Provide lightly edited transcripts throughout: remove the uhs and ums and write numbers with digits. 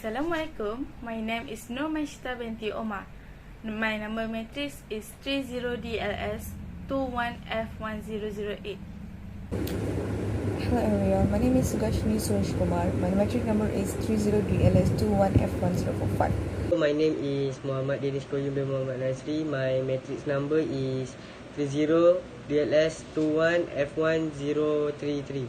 Assalamualaikum. My name is Nur Mashita binti Omar. My number matrix is 30DLS 21F1008. Hello everyone, my name is Sugashni Suresh Kumar. My metric number is 30DLS21F1045. My name is Muhammad Denish Koyum bin Muhammad Nasri. My matrix number is 30DLS21F1033.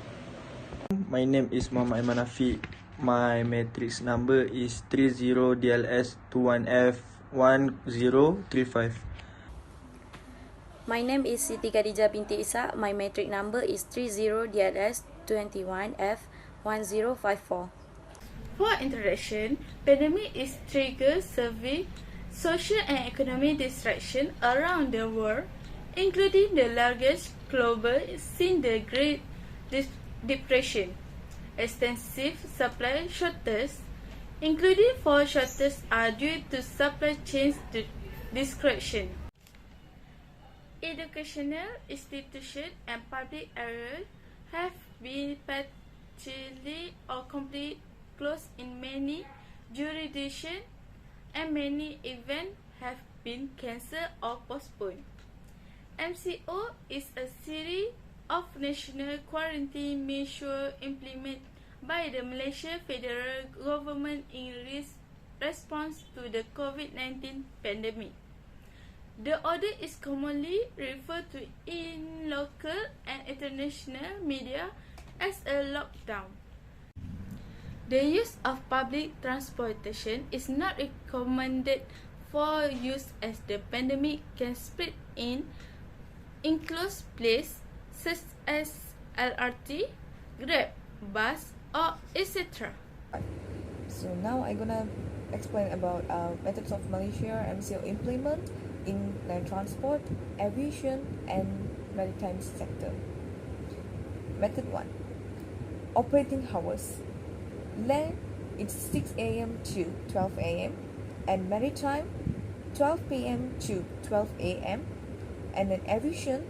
My name is Muhammad Aiman Afiq. My matrix number is 30DLS21F1035. My name is Siti Khadijah binti Isa. My matric number is 30DLS21F1054. For introduction, pandemic is trigger severe social and economic disruption around the world, including the largest global since the Great Depression. Extensive supply shortages, including food shortages, are due to supply chain disruption. Educational institutions and public areas have been partially or completely closed in many jurisdictions, and many events have been cancelled or postponed. MCO is a series of national quarantine measures implemented by the Malaysia federal government in response to the COVID-19 pandemic. The order is commonly referred to in local and international media as a lockdown. The use of public transportation is not recommended for use as the pandemic can spread in enclosed places such as LRT, Grab, bus, or etc. So now I'm gonna explain about methods of Malaysia MCO implement in land transport, aviation, and maritime sector. Method 1. Operating hours. Land, it's 6 a.m. to 12 a.m. and maritime 12 p.m. to 12 a.m. and then aviation,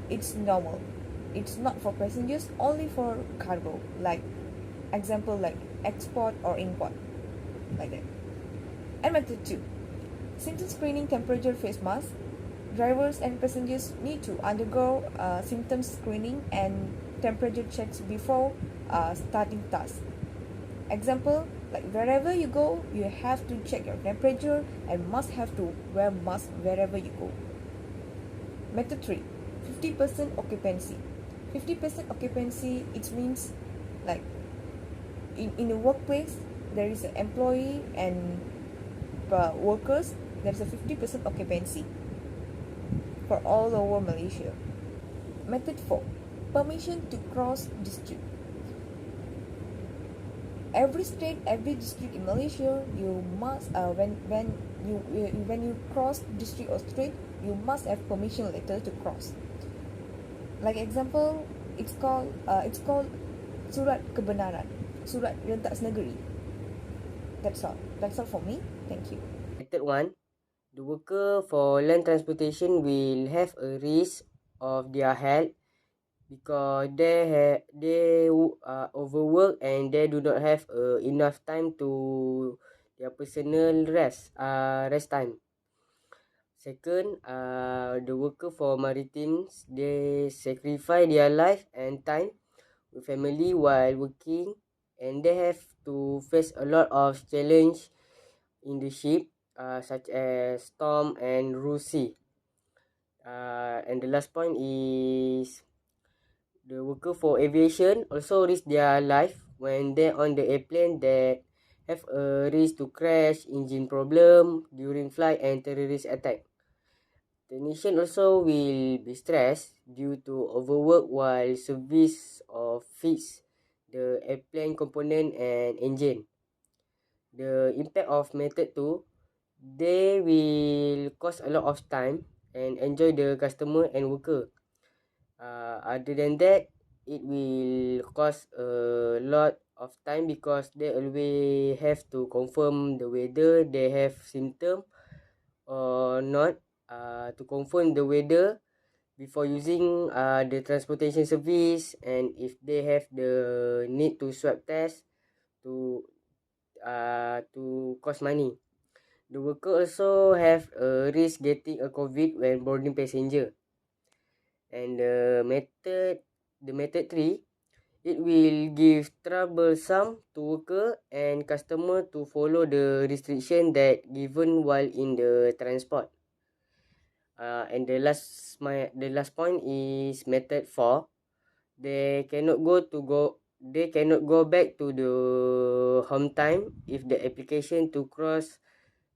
it's normal. It's not for passengers, only for cargo, like example like export or import, like that. And method 2. Symptom screening temperature face mask. Drivers and passengers need to undergo symptom screening and temperature checks before starting task. Example, like wherever you go, you have to check your temperature and must have to wear mask wherever you go. Method 3. 50% occupancy. 50% occupancy, it means like in a workplace there is an employee and workers, there is a 50% occupancy for all over Malaysia. Method 4. Permission to cross district. Every state, every district in Malaysia, you must when you cross district or state, you must have permission letter to cross. Like example, it's called surat kebenaran, surat rentas negeri. That's all for me. Thank you. Method 1. The worker for land transportation will have a risk of their health because they overwork and they do not have enough time to their personal rest time. Second, the worker for maritimes, they sacrifice their life and time with family while working, and they have to face a lot of challenge in the ship, such as storm and rough sea. And the last point is the worker for aviation also risk their life when they on the airplane that have a risk to crash, engine problem during flight, and terrorist attack. Technician also will be stressed due to overwork while service or fix the airplane component and engine. The impact of method 2, they will cost a lot of time and enjoy the customer and worker. Other than that, it will cost a lot of time because they always have to confirm the whether they have symptom or not, to confirm the weather before using the transportation service, and if they have the need to swab test to to cost money. The worker also have a risk getting a COVID when boarding passenger. And the method 3, it will give troublesome to worker and customer to follow the restriction that given while in the transport. And the last point is method 4. They cannot go back to the home time if the application to cross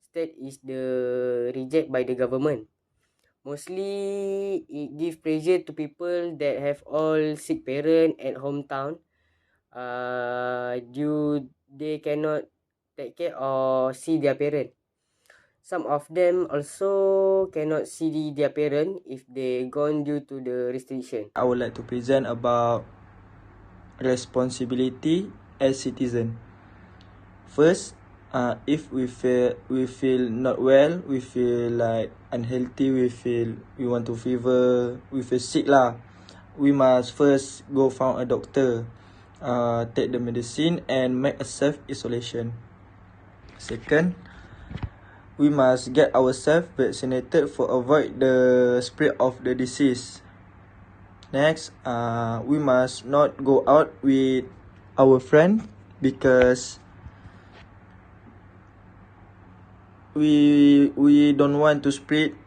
state is the reject by the government. Mostly it give pressure to people that have all sick parent at hometown. They cannot take care or see their parent. Some of them also cannot see their parent if they gone due to the restriction. I would like to present about responsibility as citizen. First, if we feel not well, we feel like unhealthy, we want to fever, we feel sick lah. We must first go find a doctor, take the medicine and make a self-isolation. Second, we must get ourselves vaccinated for avoid the spread of the disease. Next, we must not go out with our friend because we don't want to spread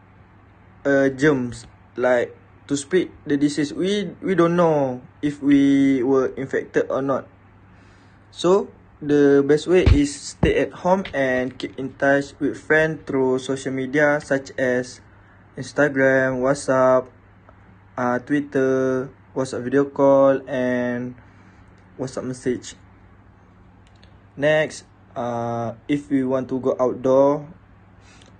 germs, like to spread the disease. We don't know if we were infected or not. So the best way is stay at home and keep in touch with friends through social media such as Instagram, WhatsApp, Twitter, WhatsApp video call and WhatsApp message. Next, if we want to go outdoor,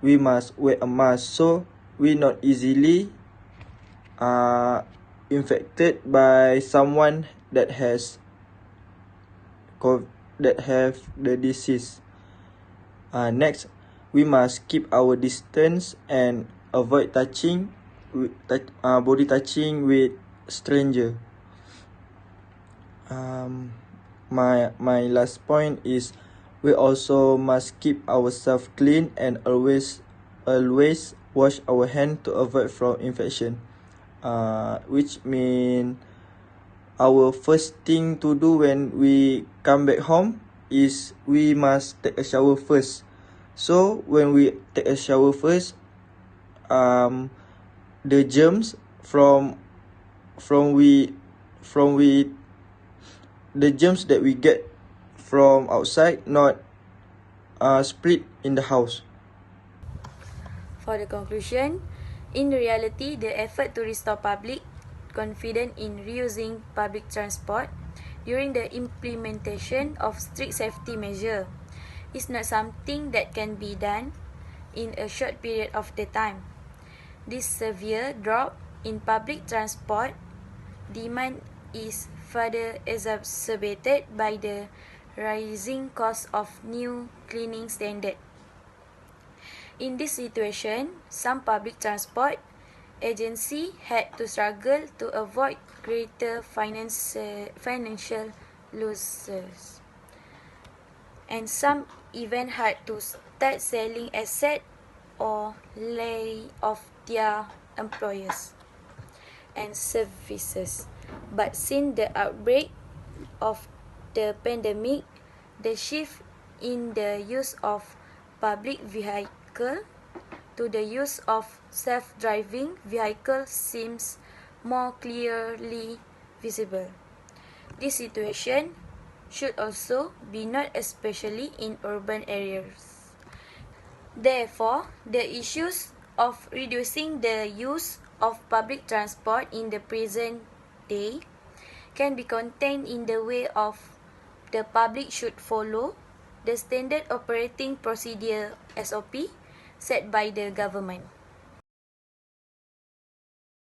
we must wear a mask so we not easily infected by someone that have the disease. Next, we must keep our distance and avoid body touching with stranger. My last point is we also must keep ourselves clean and always wash our hands to avoid from infection. Which mean our first thing to do when we come back home is we must take a shower first. So when we take a shower first, the germs the germs that we get from outside not spread in the house. For the conclusion, in reality, the effort to restore public confidence in reusing public transport during the implementation of strict safety measures is not something that can be done in a short period of the time. This severe drop in public transport demand is further exacerbated by the rising cost of new cleaning standards. In this situation, some public transport agencies had to struggle to avoid greater financial losses. And some even had to start selling assets or lay off their employers and services. But since the outbreak of the pandemic, the shift in the use of public vehicle to the use of self-driving vehicles seems more clearly visible. This situation should also be noted, especially in urban areas. Therefore, the issues of reducing the use of public transport in the present day can be contained in the way of the public should follow the standard operating procedure SOP set by the government.